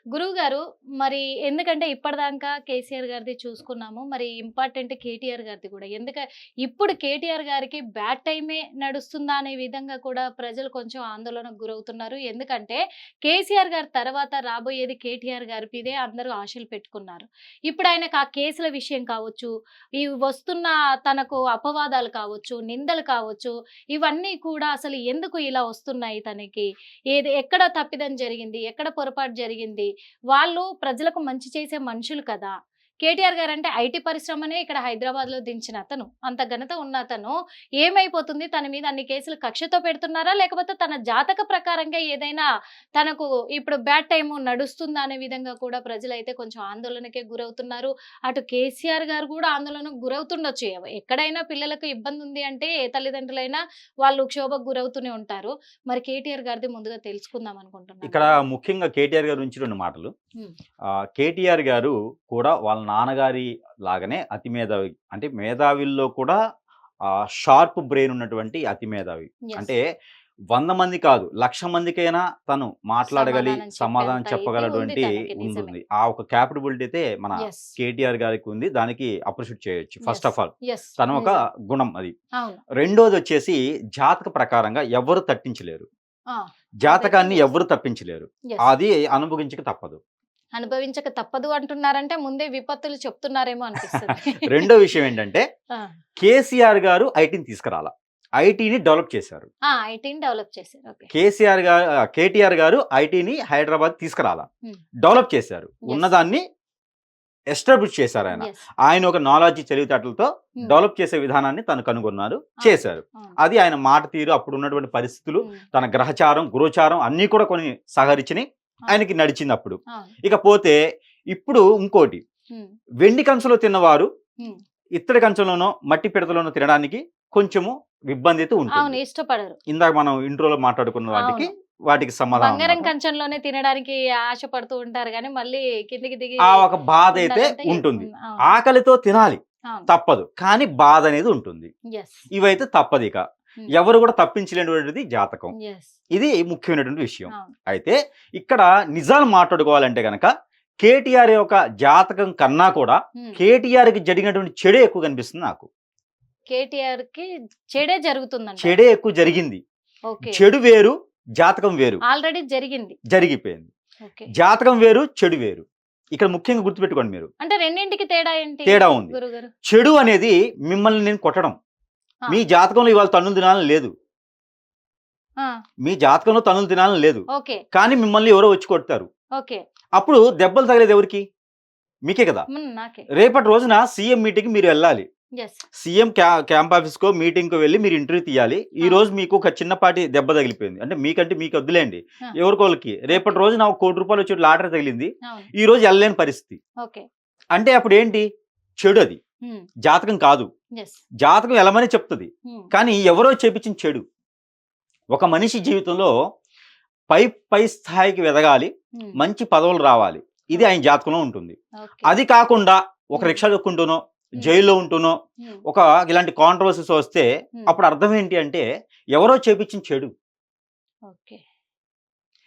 గురువుగారు మరి ఎందుకంటే ఇప్పటిదాకా కేసీఆర్ గారిది చూసుకున్నాము. మరి ఇంపార్టెంట్ కేటీఆర్ గారిది కూడా. ఇప్పుడు కేటీఆర్ గారికి బ్యాడ్ టైమే నడుస్తుందా అనే విధంగా కూడా ప్రజలు కొంచెం ఆందోళనకు గురవుతున్నారు. ఎందుకంటే కేసీఆర్ గారి తర్వాత రాబోయేది కేటీఆర్ గారి మీదే అందరూ ఆశలు పెట్టుకున్నారు. ఇప్పుడు ఆయనకు ఆ కేసుల విషయం కావచ్చు, ఈ వస్తున్న తనకు అపవాదాలు కావచ్చు, నిందలు కావచ్చు, ఇవన్నీ కూడా అసలు ఎందుకు ఇలా వస్తున్నాయి తనకి? ఎక్కడ తప్పిదం జరిగింది? ఎక్కడ పొరపాటు జరిగింది? వాళ్ళు ప్రజలకు మంచి చేసే మనుషులు కదా! కేటీఆర్ గారంటే ఐటీ పరిశ్రమనే ఇక్కడ హైదరాబాద్‌లో దించిన అతను. అంత ఘనత ఉన్న అతను ఏమైపోతుంది? తన మీద అన్ని కేసులు కక్షతో పెడుతున్నారా? లేకపోతే తన జాతక ప్రకారంగా ఏదైనా తనకు ఇప్పుడు బ్యాడ్ టైమ్ నడుస్తుందా అనే విధంగా కూడా ప్రజలైతే కొంచెం ఆందోళనకే గురవుతున్నారు. అటు కేసీఆర్ గారు కూడా ఆందోళనకు గురవుతుండొచ్చు. ఎక్కడైనా పిల్లలకు ఇబ్బంది ఉంది అంటే ఏ తల్లిదండ్రులైనా వాళ్ళు క్షోభకు గురవుతూనే ఉంటారు. మరి కేటీఆర్ గారిది ముందుగా తెలుసుకుందాం అనుకుంటున్నాను. ఇక్కడ ముఖ్యంగా కేటీఆర్ గారి నుంచి 2 మాటలు. హ్మ్. కేటీఆర్ గారు కూడా వాళ్ళ నాన్నగారి లాగానే అతి మేధావి. అంటే మేధావిల్లో కూడా షార్ప్ బ్రెయిన్ ఉన్నటువంటి అతి మేధావి. యెస్. అంటే 100 మంది కాదు, 1,00,000 మందికైనా తను మాట్లాడగలి, సమాధానం చెప్పేంత ఇది ఉంది చెప్పగలటువంటి తనకి. నిజమే. ఉంటుంది. ఆ ఒక క్యాపబిలిటీ అయితే మన యెస్. కేటీఆర్ గారికి ఉంది. దానికి అప్రిషియేట్ చేయొచ్చు first yes. Of all. Yes. తను ఒక నిజం. గుణం అది. అవును. రెండోదొచ్చేసి జాతక ప్రకారంగా ఎవ్వరు తట్టించలేరు. ఆ! జాతకాన్ని అదైతే ఎవ్వరు తప్పించలేరు. యెస్. అది అనుభవించక తప్పదు. అనుభవించక తప్పదు అంటున్నారంటే ముందే విపత్తులు చెప్తున్నారేమో అనిపిస్తది. రెండో విషయం ఏంటంటే ఆ! కేసీఆర్ గారు ఐటీని తీసుకురాలా. ఐటీని డెవలప్ చేశారు. ఆ! ఐటీని డెవలప్ చేశారు. ఓకే. కేటీఆర్ గారు ఐటీని హైదరాబాద్ తీసుకురాలా. హ్మ్. డెవలప్ చేశారు. యెస్. ఉన్నదాన్ని ఎస్టాబ్లిష్ చేశారు ఆయన. యెస్. ఆయన ఒక నాలెడ్జ్ తెలివితేటలతో హ్మ్. డెవలప్ చేసే విధానాన్ని తను కనుగొన్నారు, చేశారు. అవును. అది ఆయన మాట తీరు, అప్పుడు ఉన్నటువంటి పరిస్థితులు, హ్మ్. తన గ్రహచారం, గురుచారం అన్నీ కూడా కొన్ని సహరించినాయి. అవును. ఆయనకి నడిచింది అప్పుడు. అవును. ఇకపోతే ఇప్పుడు ఇంకోటి, హ్మ్. వెండి కంచంలో తిన్నవారు హ్మ్. ఇత్తడి కంచంలోనో మట్టి పిడతలోనో తినడానికి కొంచెము ఇబ్బంది అయితే అవును. ఉంటుంది. ఇష్టపడరు. ఇందాక మనం ఇంట్రోలో మాట్లాడుకున్న వాటికి అవును. వాటికి సమాధానం బంగారం అన్నమాట. కంచంలోనే తినడానికి ఆశపడుతూ ఉంటారు గానీ, మళ్ళీ కిందికి దిగి ఆ ఒక బాధ అయితే ఉండాలంటే ఉంటుంది. అవును. ఆకలితో తినాలి, అవును. తప్పదు. కానీ బాధ అనేది ఉంటుంది. యెస్. ఇవైతే తప్పదు ఇక. హ్మ్. ఎవరు కూడా తప్పించలేనటువంటిది జాతకం. యెస్. ఇది ముఖ్యమైనటువంటి విషయం. అవును. అయితే ఇక్కడ నిజాలు మాట్లాడుకోవాలంటే గనక కేటీఆర్ యొక్క జాతకం కన్నా కూడా హ్మ్. కేటీఆర్‌కి జరిగినటువంటి చెడే ఎక్కువ కనిపిస్తుంది నాకు. కేటీఆర్‌కి చెడే జరుగుతుందంట. చెడే ఎక్కువ జరిగింది. ఓకే. చెడు వేరు, జాతకం వేరు. ఆల్రెడీ జరిగింది. జరిగిపోయింది. ఓకే. జాతకం వేరు, చెడు వేరు. ఇక్కడ ముఖ్యంగా గుర్తుపెట్టుకోండి మీరు. అంటే రెండింటికి తేడా ఏంటి తేడా ఉంది. గురుగారు? చెడు అనేది మిమ్మల్ని నేను కొట్టడం. ఆ! మీ జాతకంలో ఇవాళ తన్నులు తినాలని లేదు. ఆ! మీ జాతకంలో తన్నులు తినాలని లేదు. ఓకే. కానీ మిమ్మల్ని ఎవరో వచ్చి కొడతారు. ఓకే. అప్పుడు దెబ్బలు తగిలేది ఎవరికి? మీకే కదా. నాకే. రేపటి రోజున సీఎం మీటింగ్‌కి మీరు వెళ్ళాలి. యెస్. సీఎం క్యాంప్ ఆఫీస్‌కో, మీటింగ్‌కో వెళ్లి మీరు ఇంటర్వ్యూ తీయాలి. ఈ ఆ! రోజు మీకు ఒక చిన్నపాటి దెబ్బ తగిలిపోయింది. అంటే మీకంటే మీకు వద్దులేండి. ఆ! ఎవరికోళ్ళకి. రేపటి రోజున ఒక ₹1,00,00,000 వచ్చే లాటరీ తగిలింది. అవును. ఈ రోజు ఎళ్ళలేని పరిస్థితి. ఓకే. అంటే అప్పుడు ఏంటి? చెడు అది. హ్మ్. జాతకం కాదు. యెస్. జాతకం ఎలమని చెప్తది. హ్మ్. కానీ ఎవరో చేపించిన చెడు. ఒక మనిషి జీవితంలో పై స్థాయికి ఎదగాలి. హ్మ్. మంచి పదవులు రావాలి. ఇది ఆయన జాతకంలో ఉంటుంది. ఓకే. అది కాకుండా ఒక హ్మ్. రిక్షా తొక్కుంటూనో, హ్మ్. జైల్లో ఉంటూనో, హ్మ్. ఒక ఇలాంటి కాంట్రవర్సీస్ వస్తే హ్మ్. అప్పుడు అర్థం ఏంటి అంటే ఎవరో చేపించిన చెడు. ఓకే.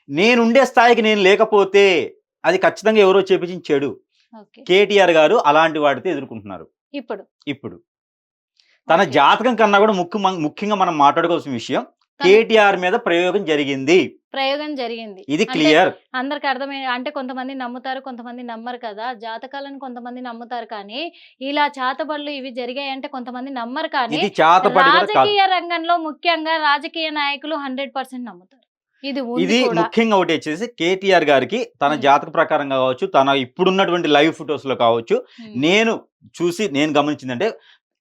నేనుండే స్థాయికి నేను లేకపోతే అది ఖచ్చితంగా ఎవరో చేపించిన చెడు. ఓకే. కేటీఆర్ గారు అలాంటి వాటితో ఎదుర్కొంటున్నారు ఇప్పుడు. ఇప్పుడు. తన ఓకే. జాతకం కన్నా కూడా ముఖ్యంగా మనం మాట్లాడుకోవాల్సిన విషయం, కేటీఆర్ మీద ప్రయోగం జరిగింది. ప్రయోగం జరిగింది. ఇది అంటే క్లియర్. అందరికి అర్థమై అంటే కొంతమంది నమ్ముతారు, కొంతమంది నమ్మరు కదా! జాతకాలను కొంతమంది నమ్ముతారు కానీ, ఇలా చాతబడులు ఇవి జరిగాయంటే కొంతమంది నమ్మరు కానీ, ఇది చాతబడి కూడా కాదు. రాజకీయ రంగంలో ముఖ్యంగా రాజకీయ నాయకులు 100% నమ్ముతారు. ఇది ఉంది ఇది కూడా. ముఖ్యంగా ఒకటి వచ్చేసి కేటీఆర్ గారికి తన హ్మ్. జాతక ప్రకారంగా కావచ్చు, తన ఇప్పుడున్నటువంటి లైవ్ ఫొటోస్‌లో కావచ్చు, హ్మ్. నేను గమనించిందంటే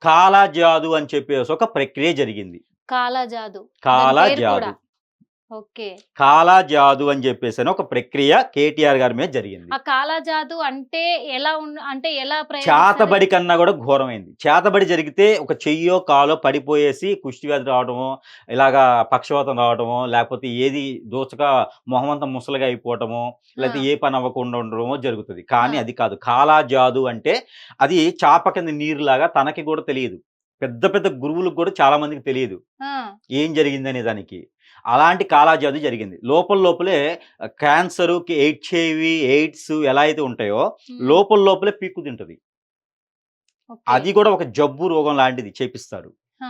కాలాజాదు అని చెప్పేసి ఒక ప్రక్రియ జరిగింది. కాలాజాదు. దాని పేరు కాలాజాదు. కూడా. ఓకే. కాలాజాదు అని చెప్పేసని ఒక ప్రక్రియ కేటీఆర్ గారి మీద జరిగింది. ఆ కాలాజాదు అంటే అంటే ఎలా ప్రయోగిస్తారు? చేతబడి కన్నా కూడా ఘోరమైంది. చేతబడి జరిగితే ఒక చెయ్యో, కాలో పడిపోయేసి కుష్టి వ్యాధి రావడమో, ఇలాగా పక్షవాతం రావడమో, లేకపోతే ఏది దోచక మొహమంతా ముసలిగా అయిపోవటమో, లేకపోతే ఆ! ఏ పని అవ్వకుండా ఉండడమో జరుగుతది. కానీ ఆ! అది కాదు. కాలాజాదు అంటే అది చాప కింద నీరులాగా తనకి కూడా తెలియదు. పెద్ద పెద్ద గురువులకు కూడా చాలా మందికి తెలియదు ఆ, ఏం జరిగింది అనే దానికి. అలాంటి కాలాజాదు జరిగింది. లోపలే క్యాన్సరు, హెచ్ఐవి, ఎయిడ్స్ ఎలా అయితే ఉంటాయో ఉమ్, లోపలే పీక్కు తింటది. ఓకే. అది కూడా ఒక జబ్బు, రోగం లాంటిది చేపిస్తారు. ఆ,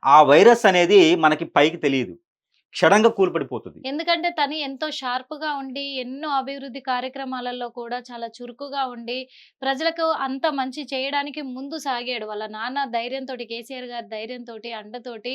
ఆ వైరస్ అనేది మనకి పైకి తెలీదు. క్షణంగా కూలిపడిపోతది. ఎందుకంటే తను ఎంతో షార్ప్‌గా ఉండి, ఎన్నో అభివృద్ధి కార్యక్రమాలలో కూడా చాలా చురుకుగా ఉండి, ప్రజలకు అంత మంచి చేయడానికి ముందు సాగాడు. వాళ్ళ నాన్న ధైర్యంతోటి, కేసీఆర్ గారి ధైర్యంతోటి, అండతోటి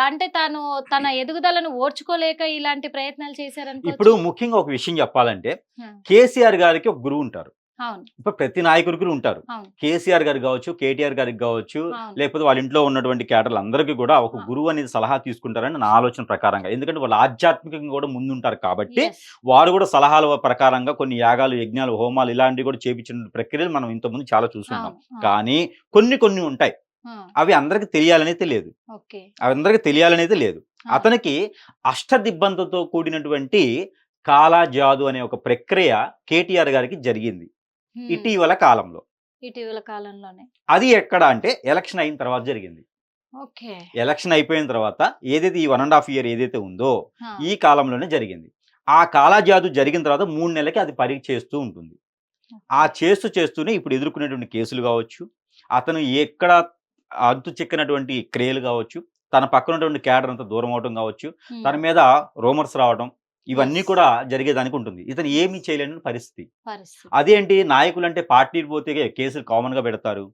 అంటే తాను తన ఎదుగుదలను ఓర్చుకోలేక ఇలాంటి ప్రయత్నాలు ఇప్పుడు చేశారనుకోవచ్చా? ముఖ్యంగా ఒక విషయం చెప్పాలంటే, ఆ! కేసీఆర్ గారికి ఒక గురువుంటారు. అవును. ఇప్పుడు ప్రతి నాయకుడికి ఉంటారు. అవును. కేసీఆర్ గారికి గావచ్చు, కేటీఆర్ గారికి గావచ్చు, అవును. లేకపోతే వాళ్ళ ఇంట్లో ఉన్నటువంటి క్యాడర్‌లందరికీ కూడా ఒక ఆ! గురువు అనేది సలహా తీసుకుంటారని నా ఆలోచన ప్రకారంగా. ఎందుకంటే వాళ్ళు ఆధ్యాత్మికంగా కూడా ముందుంటారు కాబట్టి, యెస్. వారు కూడా సలహాల ప్రకారంగా కొన్ని యాగాలు, యజ్ఞాలు, హోమాలు ఇలాంటివి కూడా చేపించిన ప్రక్రియలు మనం ఇంతకుముందు చాలా చూసుంటాం. అవును. అవును. కానీ కొన్ని ఉంటాయి. ఆ! అవి అందరికి తెలియాలనైతే లేదు. ఓకే. అవి అందరికి తెలియాలనైతే లేదు. ఆ! అతనికి అష్టదిబ్బతంతో కూడినటువంటి కాలాజాదు అనే ఒక ప్రక్రియ కేటీఆర్ గారికి జరిగింది హ్మ్. ఇటీవల కాలంలో. ఇటీవల కాలంలోనే. అది ఎక్కడ అంటే ఎలక్షన్ అయిన తర్వాత జరిగింది. ఓకే. ఎలక్షన్ అయిపోయిన తర్వాత ఏదైతే ఈ 1 ½ ఇయర్ ఏదైతే ఉందో ఆ! ఈ కాలంలోనే జరిగింది. ఆ కాలాజాదు జరిగిన తర్వాత 3 నెలలకి అది పరీక్ష చేస్తూ ఉంటుంది. ఆ చేస్తూనే ఇప్పుడు ఎదుర్కొనేటువంటి కేసులు కావచ్చు, అతను ఎక్కడ అంతు చిక్కనటువంటి క్రియలు కావచ్చు, తన పక్కన ఉన్నటువంటి క్యాడర్ అంతా దూరం అవడం కావచ్చు, హ్మ్. తన మీద రూమర్స్ రావడం, ఇవన్నీ యెస్. కూడా జరిగేదానికి ఉంటుంది. ఇతను ఏమీ చేయలేని పరిస్థితి. పరిస్థితి. అదేంటి నాయకులంటే పార్టీలు పోతే కేసులు కామన్‌గా పెడతారు.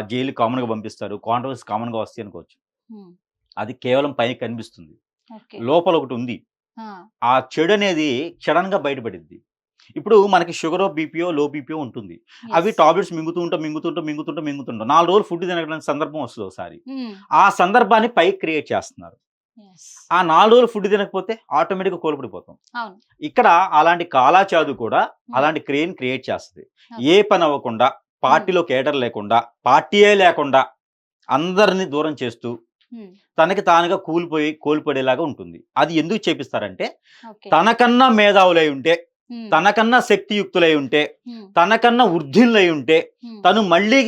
జైలుకి కామన్‌గా పంపిస్తారు. కాంట్రవర్సీస్ కామన్‌గా వస్తాయి అనుకోవచ్చు. హ్మ్. అది కేవలం పైకి కనిపిస్తుంది. ఓకే. లోపల ఒకటుంది. ఆ! ఆ చెడనేది సడెన్‌గా బయటపడిద్ది. ఇప్పుడు మనకి షుగరో, బీపీయో, లో బీపీయో ఉంటుంది. అవి యెస్. టాబ్లెట్స్ మింగుతుంటాం. 4 రోజులు ఫుడ్ తినడానికి సందర్భం వస్తది ఒకసారి. హ్మ్. ఆ సందర్భాన్ని పైకి క్రియేట్ చేస్తున్నారు. యెస్. ఆ 4 రోజులు ఫుడ్ తినకపోతే ఆటోమేటిక్‌గా కోల్పడిపోతాం. అవును. ఇక్కడ అలాంటి కాలాచాదు కూడా హ్మ్. అలాంటి క్రియని క్రియేట్ చేస్తది. ఓకే. ఏ పని అవ్వకుండా, పార్టీలో కేడర్ లేకుండా, పార్టీయే లేకుండా అందరిని దూరం చేస్తూ హ్మ్. తనకి తానుగా కోల్పోయేలాగా ఉంటుంది. అది ఎందుకు చేపిస్తారంటే ఓకే. తనకన్నా మేధావులై ఉంటే, హ్మ్. తనకన్నా శక్తియుక్తులై ఉంటే, హ్మ్. తనకన్నా వృద్ధియులై ఉంటే, హ్మ్. తను మళ్ళీ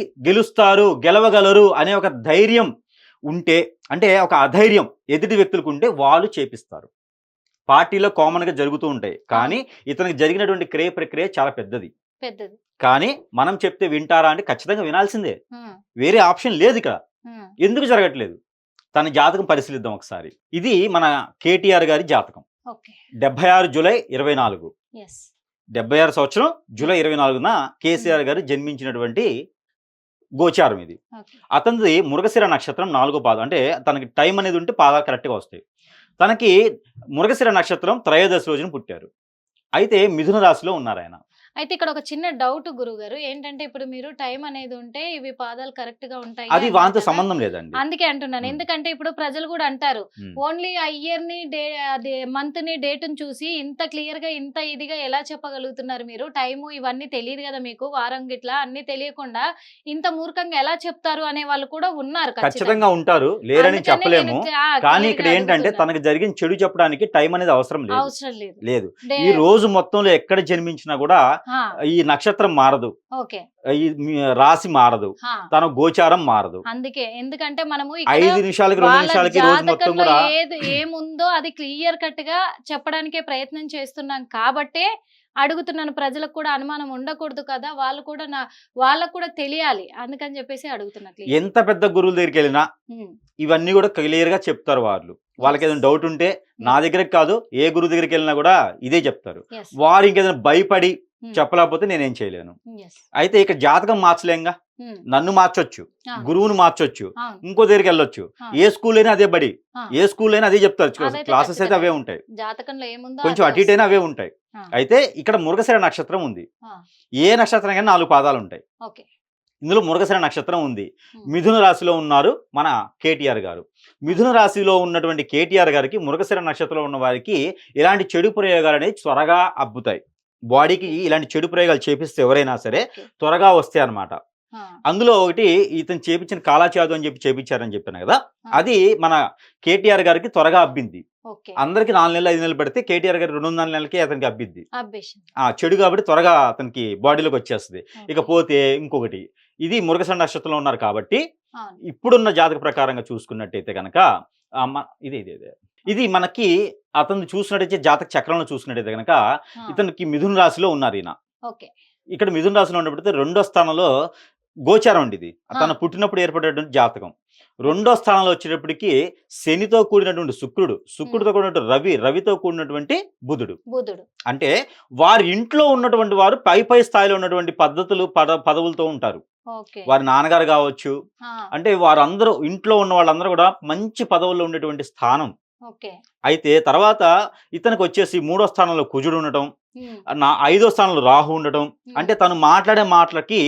గెలవగలరు అనే ఒక ధైర్యం ఉంటే, అంటే ఒక అధైర్యం ఎదుటి వ్యక్తులకు ఉంటే వాళ్ళు చేపిస్తారు. పార్టీలో కామన్‌గా జరుగుతూ ఉంటాయి. కానీ అవును. ఇతనికి జరిగినటువంటి ప్రక్రియ చాలా పెద్దది. పెద్దది. కానీ మనం చెప్తే వింటారా అంటే ఖచ్చితంగా వినాల్సిందే. హ్మ్. వేరే ఆప్షన్ లేదిక్కడ. హ్మ్. ఎందుకు జరగట్లేదు? తన జాతకం పరిశీలిద్దాం ఒకసారి. ఇది మన కేటీఆర్ గారి జాతకం. ఓకే. 76 జూలై 24. యెస్. 76 సంవత్సరం జూలై 24న హ్మ్. కేసీఆర్ గారు జన్మించినటువంటి గోచారం ఇది. ఓకే. అతనిది మృగశిర నక్షత్రం 4 పాదం. అంటే తనకి టైం అనేది ఉంటే పాదాలు కరెక్ట్‌గా వస్తాయి. తనకి మృగశిర నక్షత్రం త్రయోదశి రోజున పుట్టారు. అయితే మిథున రాశిలో ఉన్నారాయన. అయితే ఇక్కడ ఒక చిన్న డౌట్ గురుగారు. ఏంటంటే ఇప్పుడు మీరు టైం అనేది ఉంటే ఇవి పాదాలు కరెక్ట్‌గా ఉంటాయి అది అన్నారు వానితో కదా! సంబంధం లేదండి. అందుకే అంటున్నాను. హ్మ్. ఎందుకంటే ఇప్పుడు ప్రజలు గూడా అంటారు. హ్మ్. ఓన్లీ ఆ ఇయర్‌ని అదే మంత్‌ని, డేట్‌ని చూసి ఇంత క్లియర్‌గా, ఇంత ఇదిగా ఎలా చెప్పగలుగుతున్నారు మీరు? టైము ఇవన్నీ తెలీదు గదా మీకు. వారం గిట్లా అన్నీ తెలియకుండా ఇంత మూర్ఖంగా ఎలా చెప్తారు అనే వాళ్ళు కూడా ఉన్నారు ఖచ్చితంగా ఖచ్చితంగా. ఉంటారు. లేరని అందుకనే చెప్పలేము. కానీ ఇక్కడ క్లియర్‌గా ఏంటంటే అడుగుతున్నా. తనకు జరిగిన చెడు చెప్పడానికి టైం అనేది అవసరం లేదు. అవసరం లేదు. లేదు. డే ఈ రోజు మొత్తంలో ఎక్కడ జన్మించినా కూడా ఆ! ఈ నక్షత్రం మారదు. ఓకే. ఈ రాశి మారదు. ఆ! తన గోచారం మారదు. అందుకే. ఎందుకంటే మనము ఇక్కడ 5 నిమిషాలకి, 2 వాళ్ళ నిమిషాలకి ఈ రోజు మొత్తం జాతకంలో కూడా ఏముందో అది క్లియర్ కట్‌గా చెప్పడానికే ప్రయత్నం చేస్తున్నాం కాబట్టే అడుగుతున్నాను. ప్రజలకు కూడా అనుమానం ఉండకూడదు కదా! వాళ్ళకి కూడా తెలియాలి. అందుకని చెప్పేసి అడుగుతున్నా క్లియర్. ఎంత పెద్ద గురువుల దగ్గరికెళ్ళినా హ్మ్. ఇవన్నీ కూడా క్లియర్‌గా చెప్తారు వాళ్ళు. యెస్. వాళ్ళకేదైనా డౌట్ ఉంటే నా హ్మ్. దగ్గరికి కాదు, ఏ గురువు దగ్గరికెళ్ళినా కూడా ఇదే చెప్తారు. యెస్. వారు ఇంకేదైనా భయపడి హ్మ్. చెప్పలేకపోతే నేనేం చేయలేను. యెస్. అయితే ఇక్కడ జాతకం మార్చలేంగా. హ్మ్. నన్ను మార్చొచ్చు. అవును. గురువుని మార్చొచ్చు. అవును. ఇంకో దగ్గరికెళ్ళొచ్చు. అవును. ఏ స్కూల్ అయినా అదే బడి. ఆ! ఏ స్కూల్ అయినా అదే చెప్తారు. అదైతే క్లాసెస్ అయితే అవే ఖచ్చితంగా. ఉంటాయి. జాతకంలో ఏముందో కొంచెం అదే అటు ఇటైనా వస్తుంది. అవే ఉంటాయి. ఆ! అయితే ఇక్కడ మృగశిర నక్షత్రం ఉంది. ఆ! ఏ నక్షత్రానికైనా 4 పాదాలుంటాయి. ఓకే. ఇందులో మృగశిర నక్షత్రం ఉంది. హ్మ్. మిథున రాశిలో ఉన్నారు మన కేటీఆర్ గారు. మిథున రాశిలో ఉన్నటువంటి కేటీఆర్ గారికి మృగశిర నక్షత్రంలో ఉన్న వారికి ఇలాంటి చెడు ప్రయోగాలనేవి త్వరగా అబ్బుతాయి. బాడీకి ఓకే. ఇలాంటి చెడు ప్రయోగాలు చేపిస్తే ఎవరైనా సరే ఓకే. త్వరగా వస్తాయన్నమాట. ఆ! అందులో ఒకటి ఇతను చేపించిన కాలాచాదు అని చెప్పి చేపించారని చెప్పాను కదా! ఆ! అది మన కేటీఆర్ గారికి త్వరగా అబ్బింది. ఓకే. అందరికి 4 నెలలు, 5 నెలలు పడితే కేటీఆర్ గారికి 2 నెలలకే అతనికి అబ్బిద్ది. అబ్బేసింది. చెడు కాబట్టి త్వరగా అతనికి బాడీలోకి వచ్చేస్తది. ఓకే. ఇకపోతే ఇంకొకటి ఇది మృగశిర నక్షత్రంలో ఉన్నారు కాబట్టి అవును. ఇప్పుడున్న జాతక ప్రకారంగా చూసుకున్నట్టయితే కనుక ఇది ఇది ఇది ఇది మనకి అతను చూసినట్టయితే జాతక చక్రంలో చూసినట్టయితే కనుక ఆ, ఇతనికి మిథున రాశిలో ఉన్నారు ఈయన. ఓకే. ఇక్కడ మిథున రాశిలో ఉన్నప్పుడు రెండో స్థానంలో గోచారం అండి ఇది. తను ఆ, పుట్టినప్పుడు ఏర్పడేటువంటి జాతకం. రెండో స్థానంలో వచ్చేటప్పటికి శనితో కూడినటువంటి శుక్రుడితో కూడినటువంటి రవితో కూడినటువంటి బుధుడు. బుధుడు. అంటే వారి ఇంట్లో ఉన్నటువంటి వారు పై స్థాయిలో ఉన్నటువంటి పద్ధతులు పదవులతో ఉంటారు. ఓకే. వారి నాన్నగారు కావచ్చు, ఆ, అంటే వారందరూ ఇంట్లో ఉన్న వాళ్ళందరూ కూడా మంచి పదవుల్లో ఉండేటువంటి స్థానం. ఓకే. అయితే తర్వాత ఇతనికి వచ్చేసి మూడో స్థానంలో కుజుడు ఉండటం, ఉమ్, ఐదో స్థానంలో రాహు ఉండటం. ఉమ్, అంటే తను మాట్లాడే మాటలకి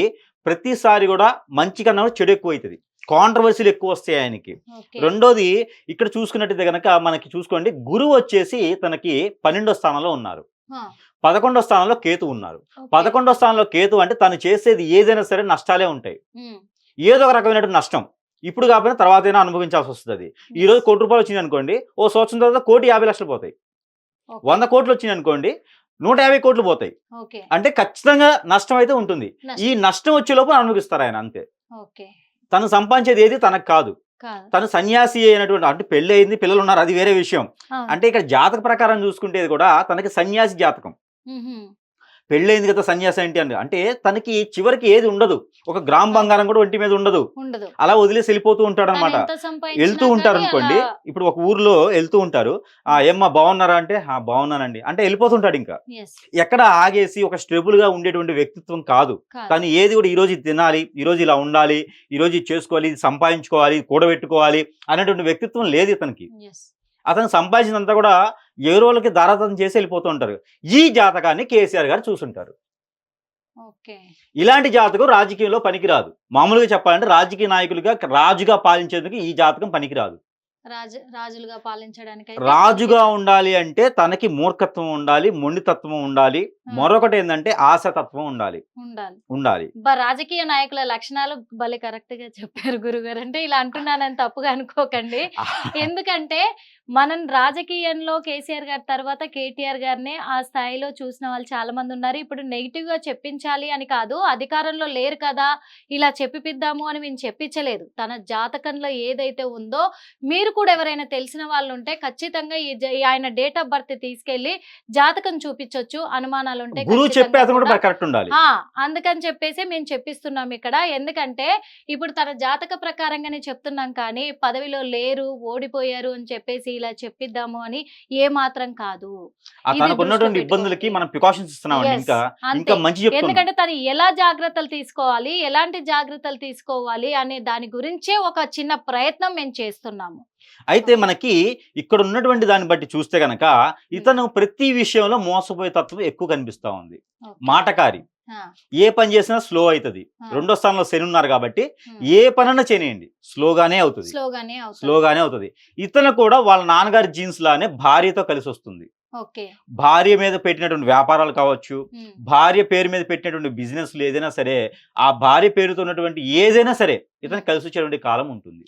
ప్రతిసారి కూడా మంచి కన్నా చెడు ఎక్కువ అవుతుంది, కాంట్రవర్సీలు ఎక్కువ వస్తాయి ఆయనకి. ఓకే. రెండోది ఇక్కడ చూసుకున్నట్టయితే కనుక మనకి చూసుకోండి, గురువు వచ్చేసి తనకి 12వ స్థానంలో ఉన్నారు, ఆ, 11వ స్థానంలో కేతు ఉన్నారు. ఓకే. 11వ స్థానంలో కేతు అంటే తను చేసేది ఏదైనా సరే నష్టాలే ఉంటాయి, ఉమ్, ఏదో ఒక రకమైనటువంటి నష్టం. ఇప్పుడు కాకపోయినా తర్వాత అయినా అనుభవించాల్సి వస్తుంది. ఈ రోజు ₹1 కోటి వచ్చింది అనుకోండి, ఓ సంవత్సరం తర్వాత ₹1,50,00,000 పోతాయి. ఓకే. 100 కోట్లు వచ్చింది అనుకోండి, 150 కోట్లు పోతాయి. ఓకే. అంటే ఖచ్చితంగా నష్టం అయితే ఉంటుంది. ఈ నష్టం. నష్టం వచ్చే లోపు అనుభవిస్తారు ఆయన, అంతే. ఓకే. తను సంపాదించేది ఏది తనకు కాదు. కాదు. తను సన్యాసి అయినటువంటి, అంటే పెళ్లి అయింది, పిల్లలు ఉన్నారు, అది వేరే విషయం. అవును. అంటే ఇక్కడ జాతక ప్రకారం చూసుకుంటే కూడా తనకి సన్యాసి జాతకం. ఉహుం, పెళ్ళైంది కదా సన్యాసి ఏంటి అని, అంటే తనకి చివరికి ఏది ఉండదు, ఒక గ్రామ్ బంగారం కూడా ఒంటి మీద ఉండదు, ఉండదు. అలా వదిలేసి వెళ్ళిపోతూ ఉంటాడు తను అనమాట. ఎంత సంపాదించినా వెళ్తూ ఉంటారు కానీ అనుకోండి, అలా. ఇప్పుడు ఒక ఊర్లో వెళ్తూ ఉంటారు, ఏమ్మా బాగున్నారా అంటే బాగున్నానండి అంటే వెళ్ళిపోతుంటాడు. ఇంకా Yes, ఎక్కడ ఆగేసి ఒక స్టేబుల్ గా ఉండేటువంటి వ్యక్తిత్వం కాదు. కాదు. తను ఏది కూడా ఈ రోజు ఇది తినాలి, ఈ రోజు ఇలా ఉండాలి, ఈ రోజు ఇది చేసుకోవాలి, ఇది సంపాదించుకోవాలి, ఇది కూడబెట్టుకోవాలి అనేటువంటి వ్యక్తిత్వం లేదు ఇతనికి. Yes. అతను సంపాదించినంతా కూడా ఏ రోజులకి దారాదత్తం చేసి వెళ్ళిపోతూ ఉంటారు. ఈ జాతకాన్ని కేసీఆర్ గారు చూసుంటారు. ఓకే. ఇలాంటి జాతకం రాజకీయంలో పనికిరాదు. మామూలుగా చెప్పాలంటే రాజకీయ నాయకులుగా రాజుగా పాలించేందుకు ఈ జాతకం పనికిరాదు. రాజులుగా పాలించడానికి రాజుగా ఉండాలి అంటే తనకి మూర్ఖత్వం ఉండాలి, మొండితత్వం ఉండాలి, మరొకటి ఏంటంటే ఆశతత్వం ఉండాలి. ఉండాలి. రాజకీయ నాయకుల లక్షణాలు భలే కరెక్ట్ గా చెప్పారు గురుగారు. అంటే ఇలా అంటున్నానని తప్పుగా అనుకోకండి. ఎందుకంటే మనం రాజకీయంలో కేసీఆర్ గారి తర్వాత కేటీఆర్ గారినే ఆ స్థాయిలో చూసిన వాళ్ళు చాలా మంది ఉన్నారు. ఇప్పుడు నెగిటివ్ గా చెప్పించాలి అని కాదు, అధికారంలో లేరు కదా ఇలా చెప్పిద్దాము అని మేము చెప్పించలేదు. తన జాతకంలో ఏదైతే ఉందో మీరు కూడా ఎవరైనా తెలిసిన వాళ్ళు ఉంటే ఖచ్చితంగా ఆయన డేట్ ఆఫ్ బర్త్ తీసుకెళ్లి జాతకం చూపించొచ్చు. అనుమానాలు ఉంటే గురువు చెప్పే అతను కూడా కరెక్ట్ ఉండాలి. అందుకని చెప్పేసి మేము చెప్పిస్తున్నాం ఇక్కడ. ఎందుకంటే ఇప్పుడు తన జాతక ప్రకారంగానే చెప్తున్నాం, కానీ పదవిలో లేరు, ఓడిపోయారు అని చెప్పేసి ఇలా చెప్పిద్దాము అని ఏ మాత్రం కాదు. తనకున్నటువంటి ఇబ్బందులకి మనం ప్రికాషన్స్ ఇస్తున్నాం. ఇంకా మంచి చెప్తున్నాం. ఎందుకంటే తను ఎలా జాగ్రత్తలు తీసుకోవాలి, ఎలాంటి జాగ్రత్తలు తీసుకోవాలి అనే దాని గురించే ఒక చిన్న ప్రయత్నం మేము చేస్తున్నాము. అయితే మనకి ఇక్కడ ఉన్నటువంటి దాన్ని బట్టి చూస్తే గనక ఇతను ప్రతి విషయంలో మోసపోయే తత్వం ఎక్కువ కనిపిస్తా ఉంది. మాటకారి, ఏ పని చేసినా స్లో అవుతుంది. రెండో స్థానంలో శని ఉన్నారు కాబట్టి ఏ పనన్నా చేయనియండి స్లోగానే అవుతుంది. ఇతను కూడా వాళ్ళ నాన్నగారి జీన్స్ లానే భార్యతో కలిసి వస్తుంది. భార్య మీద పెట్టినటువంటి వ్యాపారాలు కావచ్చు, భార్య పేరు మీద పెట్టినటువంటి బిజినెస్ ఏదైనా సరే, ఆ భార్య పేరుతో ఉన్నటువంటి ఏదైనా సరే ఇతను కలిసి వచ్చేటువంటి కాలం ఉంటుంది.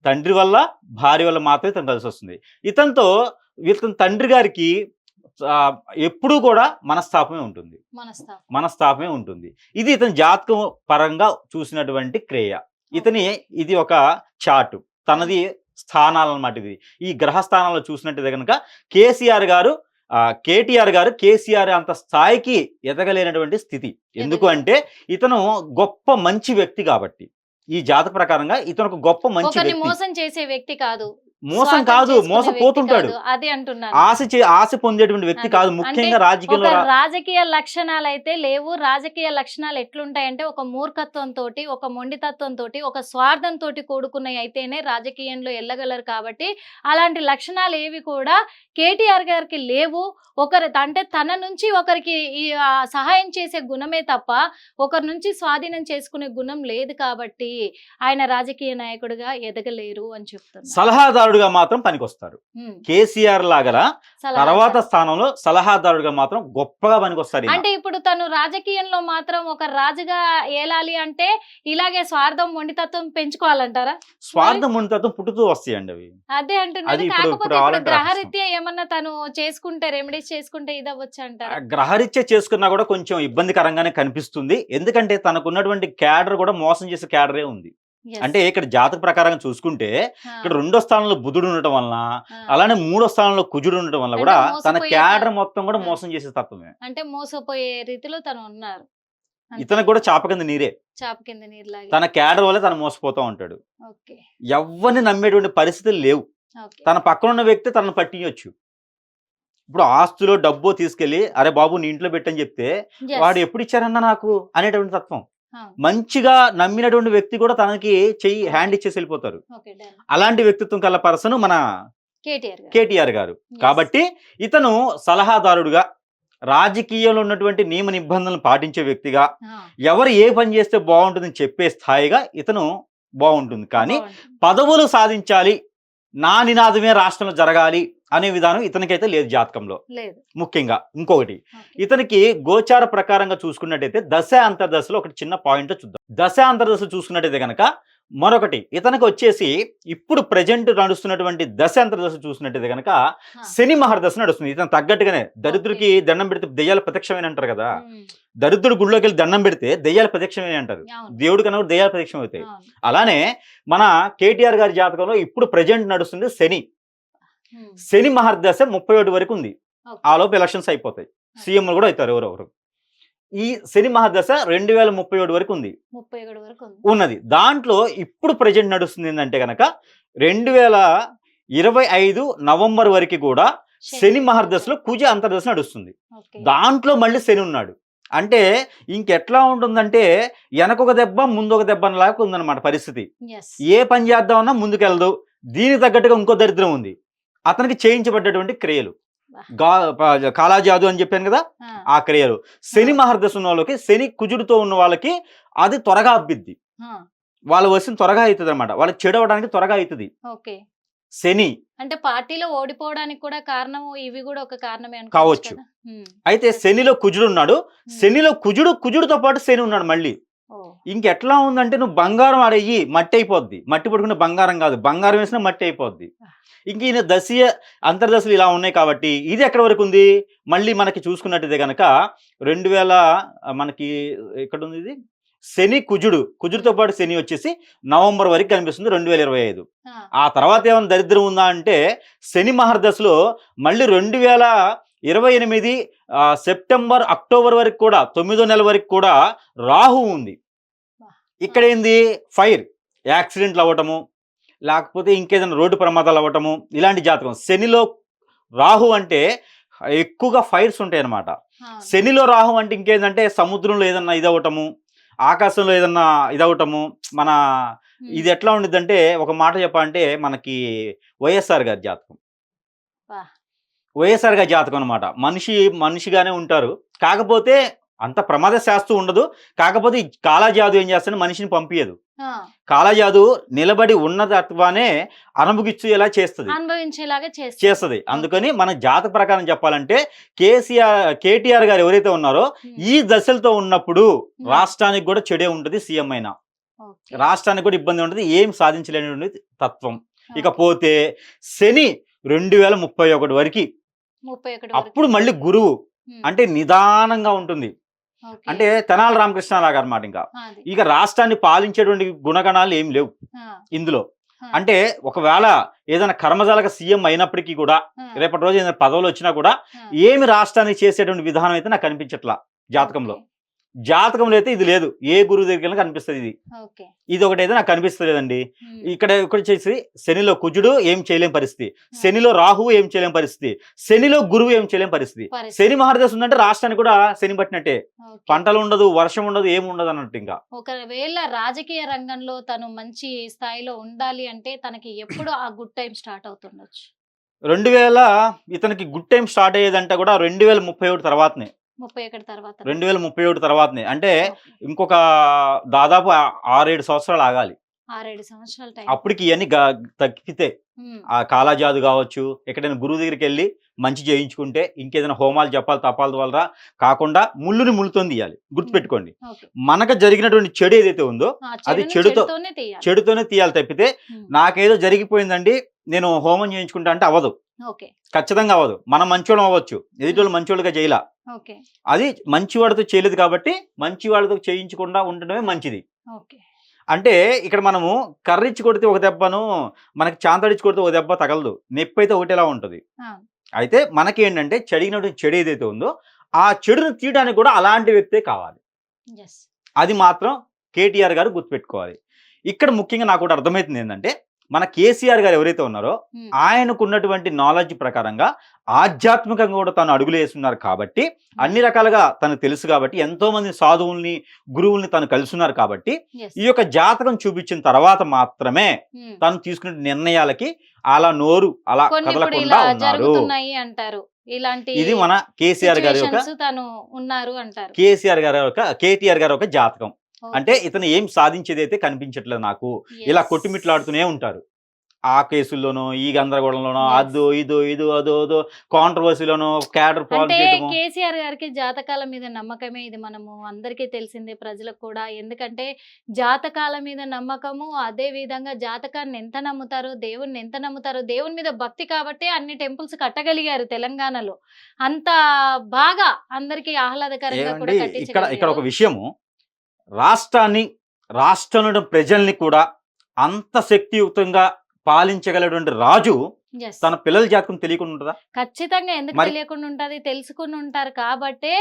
తండ్రి వల్ల భార్య వల్ల మాత్రమే ఇతను కలిసి వస్తుంది. ఇతనితో తండ్రి గారికి ఎప్పుడూ కూడా మనస్తాపమే ఉంటుంది. ఇది ఇతని జాతకం పరంగా చూసినటువంటి క్రియ. ఇది ఒక చార్టు, తనది స్థానాలు అన్నమాట. ఇది ఈ గ్రహ స్థానాల్లో చూసినట్టు కనుక కేటీఆర్ గారు కేసీఆర్ అంత స్థాయికి ఎదగలేనటువంటి స్థితి. ఎందుకు అంటే ఇతను గొప్ప మంచి వ్యక్తి కాబట్టి, ఈ జాతక ప్రకారంగా ఇతను ఒక గొప్ప మంచి వ్యక్తి. మోసం చేసే వ్యక్తి కాదు, మోసపోతుంటాడు, అదే అంటున్నాను. ఆశ పొందేటువంటి వ్యక్తి కాదు. ముఖ్యంగా రాజకీయంలో రాజకీయ లక్షణాలు అయితే లేవు. రాజకీయ లక్షణాలు ఎట్లుంటాయంటే ఒక మూర్ఖత్వంతో, ఒక మొండితత్వంతో, ఒక స్వార్థంతో కూడుకున్నవి అయితేనే రాజకీయంలో వెళ్ళగలరు. కాబట్టి అలాంటి లక్షణాలు ఏవి కూడా కేటీఆర్ గారికి లేవు. అంటే తన నుంచి ఒకరికి సహాయం చేసే గుణమే తప్ప ఒకరి నుంచి స్వాధీనం చేసుకునే గుణం లేదు. కాబట్టి ఆయన రాజకీయ నాయకుడిగా ఎదగలేరు అని చెప్తున్నారు. సలహాదారు సలహాదారుడుగా మాత్రం పనికొస్తారు. కేసీఆర్ లాగా తర్వాత స్థానంలో సలహాదారుడుగా మాత్రం గొప్పగా పనికొస్తారు ఈయన. అంటే ఇప్పుడు తను రాజకీయంలో మాత్రం ఒక రాజుగా ఏలాలి అంటే ఇలాగే స్వార్థం మొండితత్వం పెంచుకోవాలంటారా? స్వార్థం మొండితత్వం పుట్టుతూ వస్తాయండి అవి. అదే అంటున్నది. అది ఇప్పుడు కాకపోతే ఇప్పుడు కావాలంటే గ్రహరీత్యా ఏమన్నా తను చేసుకుంటే రెమెడీస్ చేసుకుంటే ఇదవ్వచ్చు అంటారా? గ్రహరీత్యా చేసుకున్నా కూడా కొంచెం ఇబ్బందికరంగానే కనిపిస్తుంది. ఎందుకంటే తనకున్నటువంటి క్యాడర్ కూడా మోసం చేసే క్యాడరే ఉంది. Yes. అంటే ఇక్కడ జాతక ప్రకారంగా చూసుకుంటే ఆ, ఇక్కడ 2వ స్థానంలో బుధుడు ఉండటం వలన, ఆ. అలానే 3వ స్థానంలో కుజుడు ఉండటం వల్ల అంటే కూడా తన మోసపోయే క్యాడర్ మొత్తం కూడా ఆ. మోసం చేసే తత్వమే. అంటే మోసపోయే రీతిలో తను ఉన్నారు. అంతే. ఇతనికి కూడా చాప కింద నీరే. చాప కింద నీరులాగే. తన క్యాడర్ వల్లే తను మోసపోతూ ఉంటాడు. ఓకే. ఎవరిని నమ్మేటువంటి పరిస్థితులు లేవు. ఓకే. తన పక్కన ఉన్న వ్యక్తి తనను పట్టియొచ్చు. ఇప్పుడు ఆస్తులో డబ్బో తీసుకెళ్లి అరే బాబు నీ ఇంట్లో పెట్టని చెప్తే Yes. వాడు ఎప్పుడు ఇచ్చారన్నా నాకు అనేటువంటి తత్వం. అవును. మంచిగా నమ్మినటువంటి వ్యక్తి కూడా తనకి చెయ్యి హ్యాండ్ ఇచ్చేసి వెళ్ళిపోతారు. Okay, done. అలాంటి వ్యక్తిత్వం కల పర్సన్ మన కేటీఆర్ గారు. కేటీఆర్ గారు. Yes. కాబట్టి ఇతను సలహాదారుడుగా, రాజకీయంలో ఉన్నటువంటి నియమ నిబంధనలు పాటించే వ్యక్తిగా, ఆ, ఎవరు ఏ పని చేస్తే బాగుంటుందని చెప్పే స్థాయిగా ఇతను బాగుంటుంది. కానీ బాగుంటుంది. పదవులు సాధించాలి, నా నినాదమే రాష్ట్రంలో జరగాలి అనే విధానం ఇతనికైతే లేదు జాతకంలో. లేదు. ముఖ్యంగా ఇంకొకటి, ఓకే. ఇతనికి గోచార ప్రకారంగా చూసుకున్నట్టయితే దశ అంతర్దశలో ఒకటి చిన్న పాయింట్ చూద్దాం. దశ అంతర్దశ చూసుకున్నట్టయితే కనుక మరొకటి ఇతనికి వచ్చేసి ఇప్పుడు ప్రజెంట్ నడుస్తున్నటువంటి దశ అంతర్దశ చూసినట్టయితే కనుక ఆ. శని మహర్దశ నడుస్తుంది. ఇతను తగ్గట్టుగానే దరిద్రుడికి దండం పెడితే దెయ్యాల ప్రత్యక్షమైన అంటారు కదా, ఉమ్, దరిద్రుడు గుళ్ళోకి వెళ్ళి దండం పెడితే దెయ్యాల ప్రత్యక్షమైన అంటారు. అవును. దేవుడి కన్నా కూడా దెయ్యాల ప్రత్యక్షం అవుతాయి. అవును. అలానే మన కేటీఆర్ గారి జాతకంలో ఇప్పుడు ప్రజెంట్ నడుస్తుంది శని. ఉమ్, శని మహర్దశ 31 వరకు ఉంది. ఓకే. ఆ లోపు ఎలక్షన్స్ అయిపోతాయి, సీఎంలు కూడా అవుతారు ఎవరెవరు. ఈ శని మహర్దశ 2037 వరకు ఉంది 31 వరకు ఉంది. ఉన్నది. దాంట్లో ఇప్పుడు ప్రజెంట్ నడుస్తుంది ఏంటంటే కనుక 2025 నవంబర్ వరకు కూడా శని మహర్దశలో కుజ అంతర్దశ నడుస్తుంది. ఓకే. దాంట్లో మళ్ళీ శని ఉన్నాడు. అంటే ఇంకెట్లా ఉంటుందంటే వెనకొక దెబ్బ ముందొక దెబ్బ లాగా ఉందన్నమాట పరిస్థితి. Yes. ఏ పని చేద్దామన్నా ముందుకెళ్ళదు. దీనికి తగ్గట్టుగా ఇంకో దరిద్రం ఉంది. అతనికి చేయించబడ్డటువంటి క్రియలు, కాలాజాదు అని చెప్పాను కదా, ఆ, ఆ క్రియలు. శని మహర్దశ ఉన్న వాళ్ళకి, శని కుజుడితో ఉన్న వాళ్ళకి అది త్వరగా అబ్బిద్ది. ఆ, వాళ్ళ వస్తుంది త్వరగా అవుతుంది అనమాట. వాళ్ళకి చెడవడానికి త్వరగా అవుతుంది ఓకే. శని. అంటే పార్టీలో ఓడిపోవడానికి కూడా కారణం ఇవి కూడా ఒక కారణమే కావచ్చు. కదా. ఉమ్, అయితే శనిలో కుజుడు ఉన్నాడు. శనిలో కుజుడుతో పాటు శని ఉన్నాడు మళ్ళీ. ఓ, ఇంకెట్లా ఉందంటే నువ్వు బంగారం ఆడయ్యి మట్టి అయిపోద్ది. మట్టి పడుకున్న బంగారం కాదు, బంగారం వేసినా మట్టి అయిపోద్ది. ఇంక ఈయన దశీయ అంతర్దశలు ఇలా ఉన్నాయి కాబట్టి ఇది ఎక్కడి వరకు ఉంది మళ్ళీ మనకి చూసుకున్నట్టయితే కనుక 2000 మనకి ఎక్కడ ఉంది ఇది శని కుజుడితో పాటు శని వచ్చేసి నవంబర్ వరకు కనిపిస్తుంది 2025. ఆ, ఆ తర్వాత ఏమైనా దరిద్రం ఉందా అంటే శని మహర్దశలో మళ్ళీ 2028 సెప్టెంబర్ అక్టోబర్ వరకు కూడా 9వ నెల వరకు కూడా రాహు ఉంది. ఇక్కడ ఏంది ఫైర్ యాక్సిడెంట్లు అవ్వటము, లేకపోతే ఇంకేదైనా రోడ్డు ప్రమాదాలు అవ్వటము, ఇలాంటి జాతకం. శనిలో రాహు అంటే ఎక్కువగా ఫైర్స్ ఉంటాయి అన్నమాట. అవును. శనిలో రాహు అంటే ఇంకేందంటే సముద్రంలో ఏదన్నా ఇదవటము, ఆకాశంలో ఏదన్నా ఇదవటము. మన ఉమ్, ఇది ఎట్లా ఉండిద్దంటే ఒక మాట చెప్పాలంటే మనకి వైఎస్ఆర్ గారి జాతకం. వా. వైఎస్ఆర్ గారి జాతకం అనమాట. మనిషిగానే ఉంటారు, కాకపోతే అంత ప్రమాద శాస్త్రం ఉండదు. కాకపోతే ఈ కాలాజాదు ఏం చేస్తాను మనిషిని పంపించదు. ఆ, కాలాజాదు నిలబడి ఉన్న తత్వానే అనుభవించేలా అనుభవించేలాగా చేస్తుంది. అందుకని మన జాతక ప్రకారం చెప్పాలంటే కేటీఆర్ గారు ఎవరైతే ఉన్నారో ఈ దశలతో ఉన్నప్పుడు రాష్ట్రానికి కూడా చెడే ఉంటుంది. సీఎం అయినా ఓకే. రాష్ట్రానికి కూడా ఇబ్బంది ఉంటుంది, ఏం సాధించలేని తత్వం. ఇకపోతే శని 2031 వరకు, 31 వరకు. అప్పుడు మళ్ళీ గురువు ఉమ్, అంటే నిదానంగా ఉంటుంది. ఓకే. అంటే తెనాలి రామకృష్ణ లాగా అనమాట. ఇంకా అది. ఇక రాష్ట్రాన్ని పాలించేటువంటి గుణగణాలు ఏం లేవు ఆ, ఇందులో. ఆ, అంటే ఒకవేళ ఏదైనా కర్మజాలక సీఎం అయినప్పటికీ కూడా, ఆ, రేపటి రోజు ఏదైనా పదవులు వచ్చినా కూడా ఆ, ఏమి రాష్ట్రానికి చేసేటువంటి విధానం అయితే నాకు కనిపించట్లా జాతకంలో. ఓకే. జాతకంలో అయితే ఇది లేదు. ఏ గురువు దగ్గర కనిపిస్తుంది ఇది. ఓకే. ఇది ఒకటి అయితే నాకు కనిపిస్తలేదండి. ఉమ్, ఇక్కడ వచ్చేసి శనిలో కుజుడు ఏం చేయలేం పరిస్థితి, శనిలో రాహువు ఏం చేయలేం పరిస్థితి, శనిలో గురువు ఏం చేయలేం పరిస్థితి. పరిస్థితి. శని మహర్దశ ఉందంటే రాష్ట్రానికి కూడా శని పట్టినట్టే. ఓకే. పంటలు ఉండదు, వర్షం ఉండదు, ఏమి ఉండదు అన్నట్టు. ఇంకా ఒకవేళ రాజకీయ రంగంలో తను మంచి స్థాయిలో ఉండాలి అంటే తనకి ఎప్పుడు ఆ గుడ్ టైం స్టార్ట్ అవుతుండొచ్చు? 2000 ఇతనికి గుడ్ టైం స్టార్ట్ అయ్యేదంటే కూడా 2031 తర్వాతనే. 31 తర్వాత. 2031 తర్వాతనే అంటే ఓకే. ఇంకొక దాదాపు 6-7 సంవత్సరాలు ఆగాలి. 6-7 సంవత్సరాల టైం. అప్పటికి ఇవన్నీ తగ్గితే ఆ కాలాజాదు కావచ్చు, ఎక్కడైనా గురువు దగ్గరికి వెళ్ళి మంచి చేయించుకుంటే, ఇంకేదైనా హోమాలు జపాలు తపాల ద్వారా కాకుండా ముళ్ళుని ముళ్ళుతో తీయాలి. గుర్తుపెట్టుకోండి, మనకు జరిగినటువంటి చెడు ఏదైతే ఉందో అది చెడుతోనే తీయాలి తప్పితే నాకేదో జరిగిపోయిందండి నేను హోమం చేయించుకుంటా అంటే అవ్వదు, ఖచ్చితంగా అవ్వదు. మనం మంచోళ్ళం అవ్వచ్చు, ఎదుటి మంచోళ్ళుగా చేయలా. అది మంచివాడితో చేయలేదు కాబట్టి మంచివాడితో చేయించకుండా ఉండడమే మంచిది. అంటే ఇక్కడ మనము కర్రిచ్చి కొడితే ఒక దెబ్బను, మనకి చాంతడిచ్చి కొడితే ఒక దెబ్బ తగలదు, నొప్పి అయితే ఒకటేలా ఉంటుంది. అయితే మనకి ఏంటంటే చెడిగినటువంటి చెడు ఏదైతే ఉందో ఆ చెడును తీయడానికి కూడా అలాంటి వ్యక్తే కావాలి. అది మాత్రం కేటీఆర్ గారు గుర్తుపెట్టుకోవాలి. ఇక్కడ ముఖ్యంగా నాకు కూడా అర్థమవుతుంది ఏంటంటే, మన కేసీఆర్ గారు ఎవరైతే ఉన్నారో ఆయనకు ఉన్నటువంటి నాలెడ్జ్ ప్రకారంగా ఆధ్యాత్మికంగా కూడా తను అడుగులు వేస్తున్నారు కాబట్టి, అన్ని రకాలుగా తనకు తెలుసు కాబట్టి, ఎంతో మంది సాధువుల్ని గురువుల్ని తను కలుసున్నారు కాబట్టి, ఈ యొక్క జాతకం చూపించిన తర్వాత మాత్రమే తను తీసుకునే నిర్ణయాలకి అలా నోరు అలా కదలకుండా ఉన్నారు. ఇది మన కేసీఆర్ గారి యొక్క కేటీఆర్ గారి యొక్క జాతకం. అంటే ఇతను ఏం సాధించేది అయితే కనిపించట్లేదు నాకు, ఇలా కొట్టుమిట్లాడుతూనే ఉంటారు. ఆ కేసుల్లోనో ఈ గందరగోళంలోనో అదో ఇదో అదో కాంట్రవర్సీలోనో క్యాడర్ పాలిటిక్స్. కేసీఆర్ గారికి జాతకాల మీద నమ్మకమే, ఇది మనము అందరికీ తెలిసిందే, ప్రజలకు కూడా. ఎందుకంటే జాతకాల మీద నమ్మకము, అదే విధంగా జాతకాన్ని ఎంత నమ్ముతారో, దేవుణ్ణి ఎంత నమ్ముతారో, దేవుని మీద భక్తి కాబట్టి అన్ని టెంపుల్స్ కట్టగలిగారు తెలంగాణలో. అంత బాగా అందరికీ ఆహ్లాదకరంగా కూడా కట్టించగలిగారు. ఇక్కడ ఒక విషయము, రాష్ట్రంలో ప్రజల్ని కూడా అంత శక్తియుక్తంగా పాలించగలటువంటి రాజు తన పిల్లల జాతకం తెలియకుండా ఉంటుందా? ఖచ్చితంగా ఎందుకు తెలియకుండా ఉంటది, తెలుసుకుని ఉంటారు కాబట్టే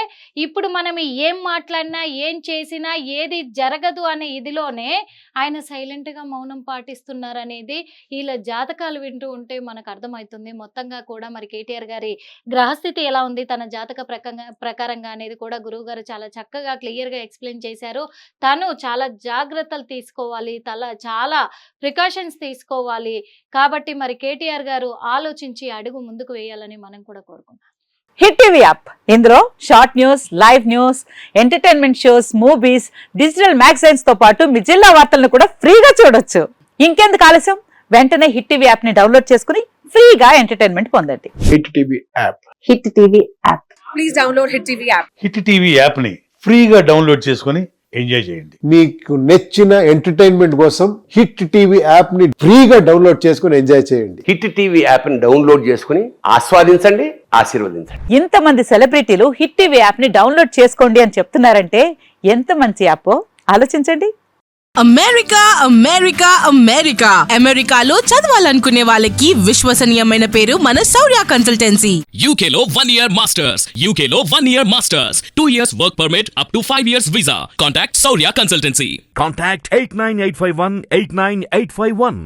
ఇప్పుడు మనం ఏం మాట్లాడినా ఏం చేసినా ఏది జరగదు అనే ఇదిలోనే ఆయన సైలెంట్ గా మౌనం పాటిస్తున్నారు అనేది వీళ్ళ జాతకాలు వింటూ ఉంటే మనకు అర్థమవుతుంది. మొత్తంగా కూడా మరి కేటీఆర్ గారి గ్రహస్థితి ఎలా ఉంది, తన జాతక ప్రకారంగా అనేది కూడా గురువు గారు చాలా చక్కగా క్లియర్ గా ఎక్స్ప్లెయిన్ చేశారు. తను చాలా జాగ్రత్తలు తీసుకోవాలి, చాలా ప్రికాషన్స్ తీసుకోవాలి. కాబట్టి మరి కేటీఆర్ గారు ఆలోచించి అడుగు ముందుకు వేయాలని మనం కూడా కోరుకుంటాం. హిట్ టీవీ యాప్, ఇందులో short news, live news, entertainment shows, movies, digital magazines తో పాటు మీ జిల్లా వార్తలను కూడా ఫ్రీగా చూడొచ్చు. ఇంకెందుకు ఆలస్యం, వెంటనే హిట్ టీవీ యాప్ ని డౌన్లోడ్ చేసుకుని ఫ్రీగా ఎంటర్టైన్మెంట్ పొందండి. Hit TV app, hit TV app, please download hit TV app. Hit TV app ని ఫ్రీగా డౌన్లోడ్ చేసుకుని ఎంజాయ్ చేయండి. మీకు నచ్చిన ఎంటర్టైన్మెంట్ కోసం హిట్ టీవీ యాప్ ని ఫ్రీగా డౌన్లోడ్ చేసుకుని ఎంజాయ్ చేయండి. హిట్ టీవీ యాప్ ని డౌన్లోడ్ చేసుకుని ఆస్వాదించండి, ఆశీర్వదించండి. ఇంతమంది సెలబ్రిటీలు హిట్ టీవీ యాప్ ని డౌన్లోడ్ చేసుకోండి అని చెప్తున్నారంటే ఎంత మంచి యాప్ ఆలోచించండి. అమెరికా అమెరికా అమెరికా అమెరికాలో చదవాలనుకునే వాళ్ళకి విశ్వసనీయమైన పేరు మన శౌర్య కన్సల్టెన్సీ. UK లో 1 year masters, UK లో 1 year masters, 2 years work permit up to 5 years visa. Contact Saurya Consultancy. Contact 89851 89851.